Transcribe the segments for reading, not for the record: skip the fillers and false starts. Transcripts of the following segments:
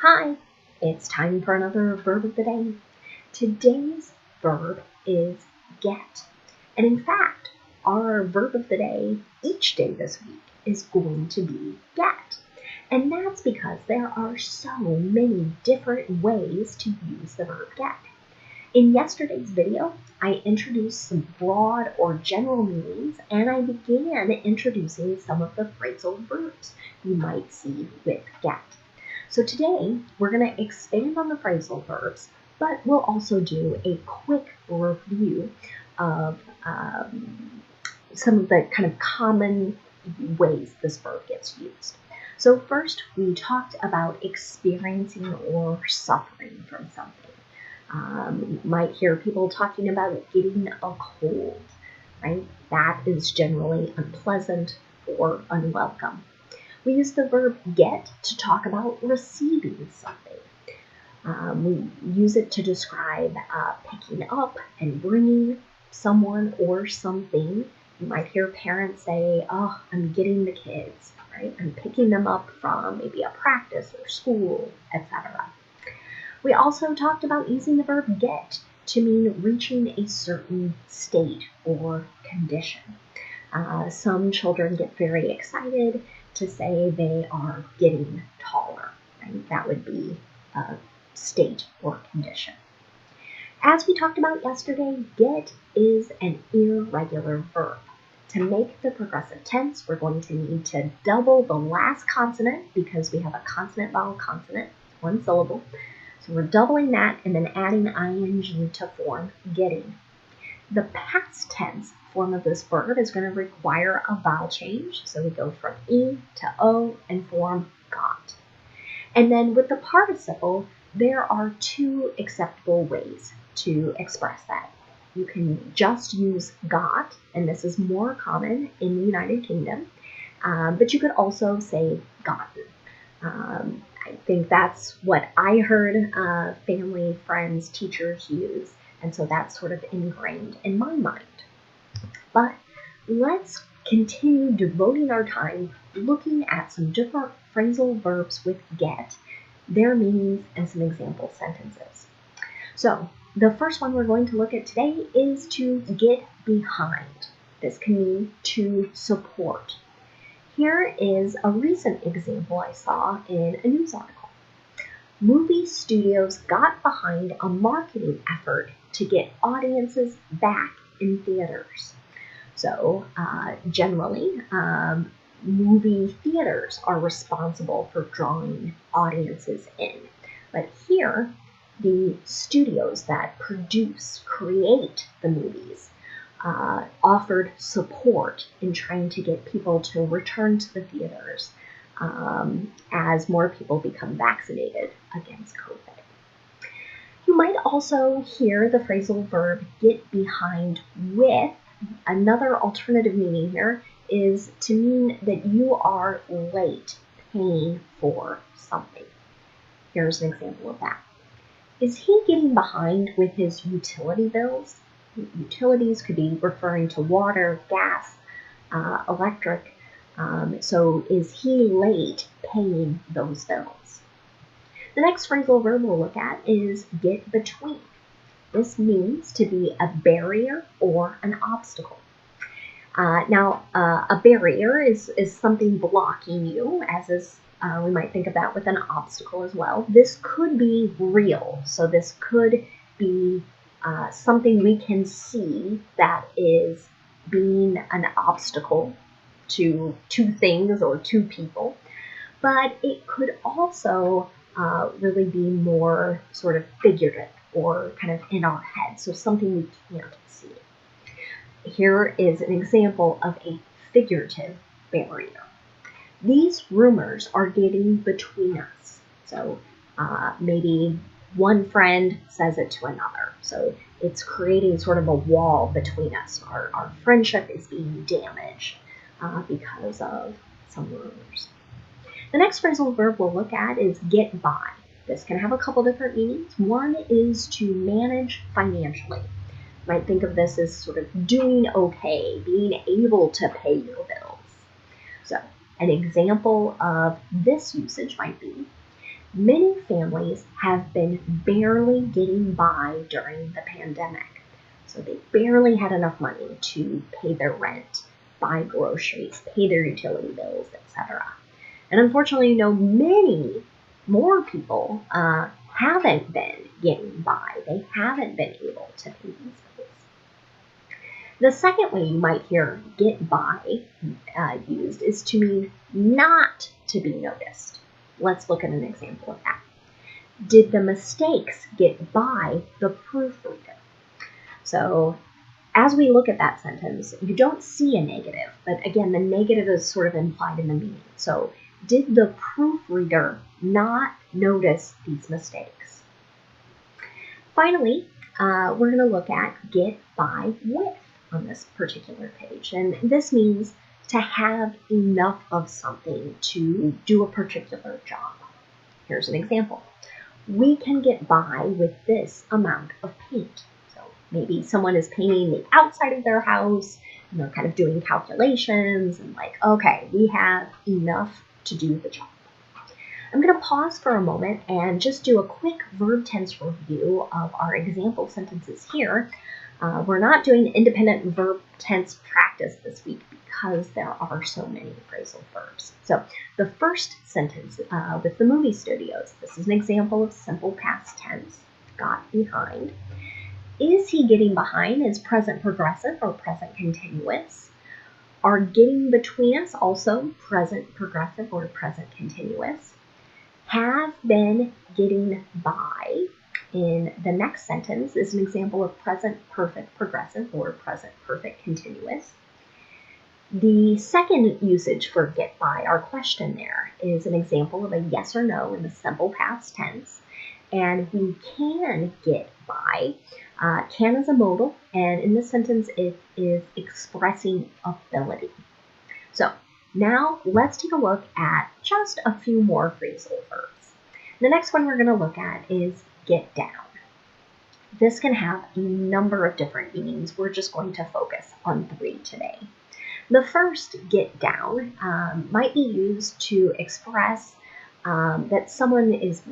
Hi, it's time for another verb of the day. Today's verb is get. And in fact, our verb of the day each day this week is going to be get. And that's because there are so many different ways to use the verb get. In yesterday's video, I introduced some broad or general meanings, and I began introducing some of the phrasal verbs you might see with get. So today, we're going to expand on the phrasal verbs, but we'll also do a quick review of some of the kind of common ways this verb gets used. So first, we talked about experiencing or suffering from something. You might hear people talking about getting a cold, right? That is generally unpleasant or unwelcome. We use the verb get to talk about receiving something. We use it to describe picking up and bringing someone or something. You might hear parents say, "Oh, I'm getting the kids," right? I'm picking them up from maybe a practice or school, etc. We also talked about using the verb get to mean reaching a certain state or condition. Some children get very excited to say they are getting taller, right? That would be a state or condition. As we talked about yesterday, get is an irregular verb. To make the progressive tense, we're going to need to double the last consonant because we have a consonant, vowel, consonant, one syllable. So we're doubling that and then adding ing to form getting. The past tense form of this verb is going to require a vowel change. So we go from E to O and form got. And then with the participle, there are two acceptable ways to express that. You can just use got, and this is more common in the United Kingdom, but you could also say gotten. I think that's what I heard family, friends, teachers use, and so that's sort of ingrained in my mind. But let's continue devoting our time looking at some different phrasal verbs with get, their meanings, and some example sentences. So the first one we're going to look at today is to get behind. This can mean to support. Here is a recent example I saw in a news article. Movie studios got behind a marketing effort to get audiences back in theaters. So generally, movie theaters are responsible for drawing audiences in. But here, the studios that create the movies, offered support in trying to get people to return to the theaters as more people become vaccinated against COVID. You might also hear the phrasal verb get behind with. Another alternative meaning here is to mean that you are late paying for something. Here's an example of that. Is he getting behind with his utility bills? Utilities could be referring to water, gas, electric. So is he late paying those bills? The next phrasal verb we'll look at is get between. This means to be a barrier or an obstacle. Now, a barrier is something blocking you, as is we might think of that with an obstacle as well. This could be real. So this could be something we can see that is being an obstacle to two things or two people. But it could also really be more sort of figurative or kind of in our head. So something we can't see. Here is an example of a figurative barrier. These rumors are getting between us. So maybe one friend says it to another. So it's creating sort of a wall between us. Our friendship is being damaged because of some rumors. The next phrasal verb we'll look at is get by. This can have a couple different meanings. One is to manage financially. You might think of this as sort of doing okay, being able to pay your bills. So an example of this usage might be, Many families have been barely getting by during the pandemic. So they barely had enough money to pay their rent, buy groceries, pay their utility bills, etc. And unfortunately, many more people haven't been getting by. They haven't been able to pay these bills. The second way you might hear get by used is to mean not to be noticed. Let's look at an example of that. Did the mistakes get by the proofreader? So as we look at that sentence, you don't see a negative, but again, the negative is sort of implied in the meaning. So did the proofreader not notice these mistakes? Finally, we're going to look at get by with on this particular page. And this means to have enough of something to do a particular job. Here's an example. We can get by with this amount of paint. So maybe someone is painting the outside of their house and they're kind of doing calculations and like, okay, we have enough to do the job. I'm going to pause for a moment and just do a quick verb tense review of our example sentences here. We're not doing independent verb tense practice this week because there are so many phrasal verbs. So the first sentence with the movie studios, this is an example of simple past tense, got behind. Is he getting behind is present progressive or present continuous. Are getting between us also present progressive or present continuous. Have been getting by in the next sentence is an example of present perfect progressive or present perfect continuous. The second usage for get by, our question there, is an example of a yes or no in the simple past tense. And we can get by. Can is a modal, and in this sentence it is expressing ability. So now let's take a look at just a few more phrasal verbs. The next one we're going to look at is get down. This can have a number of different meanings. We're just going to focus on 3 today. The first, get down, might be used to express that someone is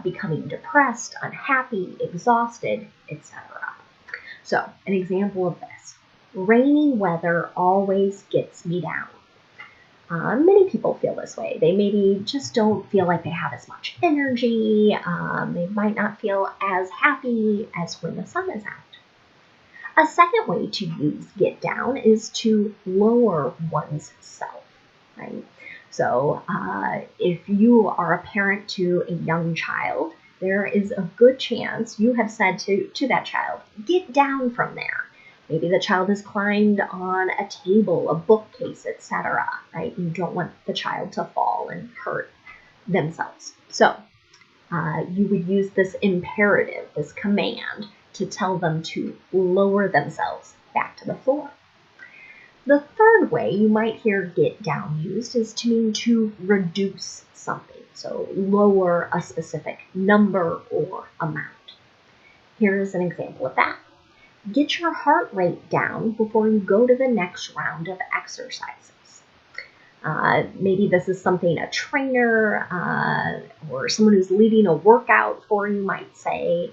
becoming depressed, unhappy, exhausted, etc. So, an example of this. Rainy weather always gets me down. Many people feel this way. They maybe just don't feel like they have as much energy. They might not feel as happy as when the sun is out. A second way to use get down is to lower one's self, right? So if you are a parent to a young child, there is a good chance you have said to that child, get down from there. Maybe the child has climbed on a table, a bookcase, etc., right? You don't want the child to fall and hurt themselves. So you would use this imperative, this command, to tell them to lower themselves back to the floor. The third way you might hear get down used is to mean to reduce something, so lower a specific number or amount. Here's an example of that. Get your heart rate down before you go to the next round of exercises. Maybe this is something a trainer or someone who's leading a workout for you might say.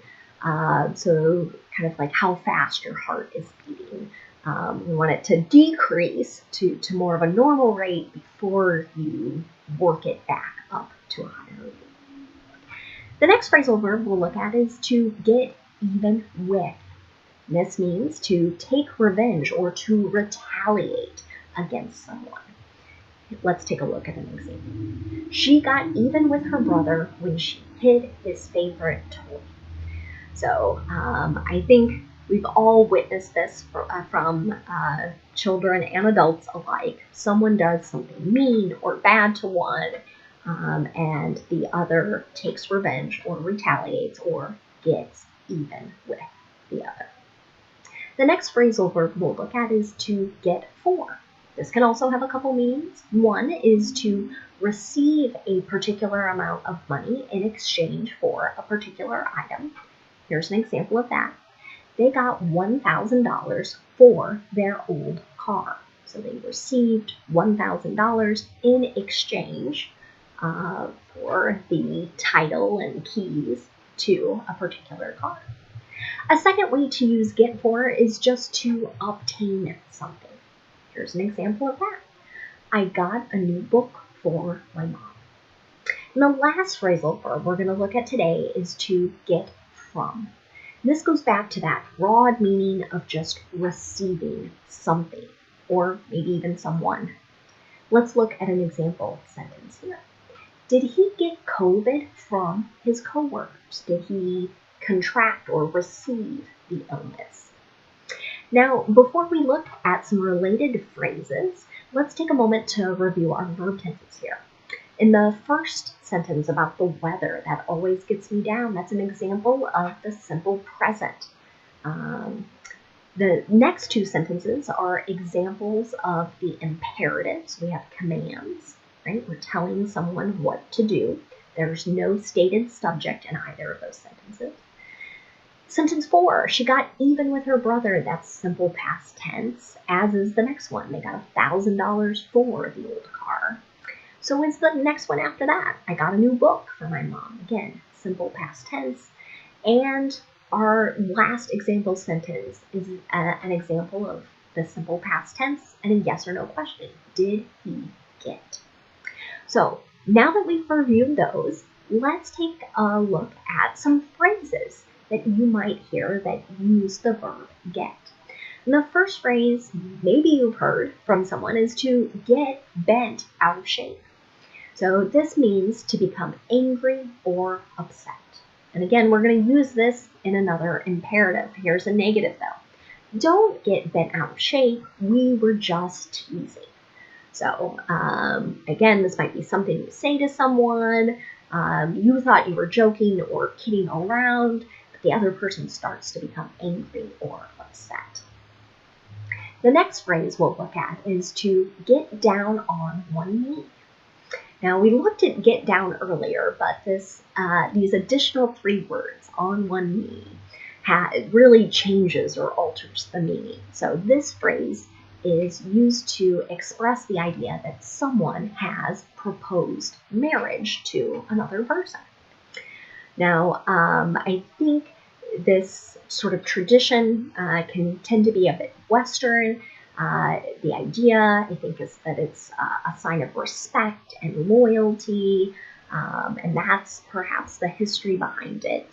So kind of like how fast your heart is beating. We want it to decrease to more of a normal rate before you work it back up to a higher rate. The next phrasal verb we'll look at is to get even with. This means to take revenge or to retaliate against someone. Let's take a look at an example. She got even with her brother when she hid his favorite toy. So I think we've all witnessed this from children and adults alike. Someone does something mean or bad to one, and the other takes revenge or retaliates or gets even with the other. The next phrasal verb we'll look at is to get for. This can also have a couple meanings. One is to receive a particular amount of money in exchange for a particular item. Here's an example of that. They got $1,000 for their old car. So they received $1,000 in exchange for the title and keys to a particular car. A second way to use get for is just to obtain something. Here's an example of that. I got a new book for my mom. And the last phrasal verb we're going to look at today is to get from. And this goes back to that broad meaning of just receiving something, or maybe even someone. Let's look at an example sentence here. Did he get COVID from his coworkers? Did he contract or receive the illness? Now, before we look at some related phrases, let's take a moment to review our verb tenses here. In the first sentence about the weather, that always gets me down, that's an example of the simple present. The next two sentences are examples of the imperatives. We have commands, right? We're telling someone what to do. There's no stated subject in either of those sentences. Sentence 4, she got even with her brother. That's simple past tense, as is the next one. They got $1,000 for the old car. So is the next one after that. I got a new book for my mom. Again, simple past tense. And our last example sentence is an example of the simple past tense and a yes or no question. Did he get? So now that we've reviewed those, let's take a look at some phrases that you might hear that use the verb get. And the first phrase maybe you've heard from someone is to get bent out of shape. So this means to become angry or upset. And again, we're going to use this in another imperative. Here's a negative though. Don't get bent out of shape. We were just teasing. So again, this might be something you say to someone. You thought you were joking or kidding around, but the other person starts to become angry or upset. The next phrase we'll look at is to get down on one knee. Now, we looked at get down earlier, but these additional 3 words, on one knee, really changes or alters the meaning. So this phrase is used to express the idea that someone has proposed marriage to another person. Now, I think this sort of tradition can tend to be a bit Western. The idea, I think, is that it's a sign of respect and loyalty, and that's perhaps the history behind it.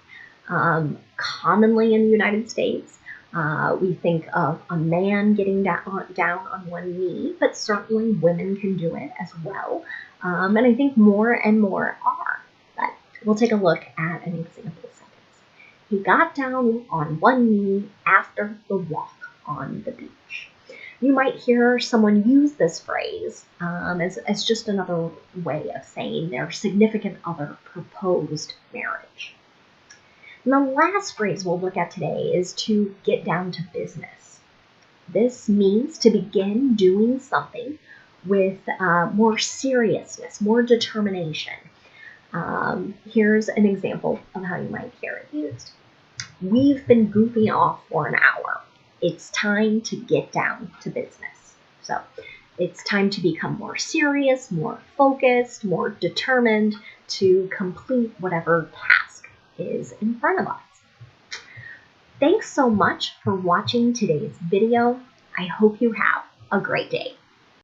Commonly in the United States, we think of a man getting down on one knee, but certainly women can do it as well. And I think more and more are. But we'll take a look at an example sentence. He got down on one knee after the walk on the beach. You might hear someone use this phrase as just another way of saying their significant other proposed marriage. And the last phrase we'll look at today is to get down to business. This means to begin doing something with more seriousness, more determination. Here's an example of how you might hear it used. We've been goofing off for an hour. It's time to get down to business. So it's time to become more serious, more focused, more determined to complete whatever task is in front of us. Thanks so much for watching today's video. I hope you have a great day.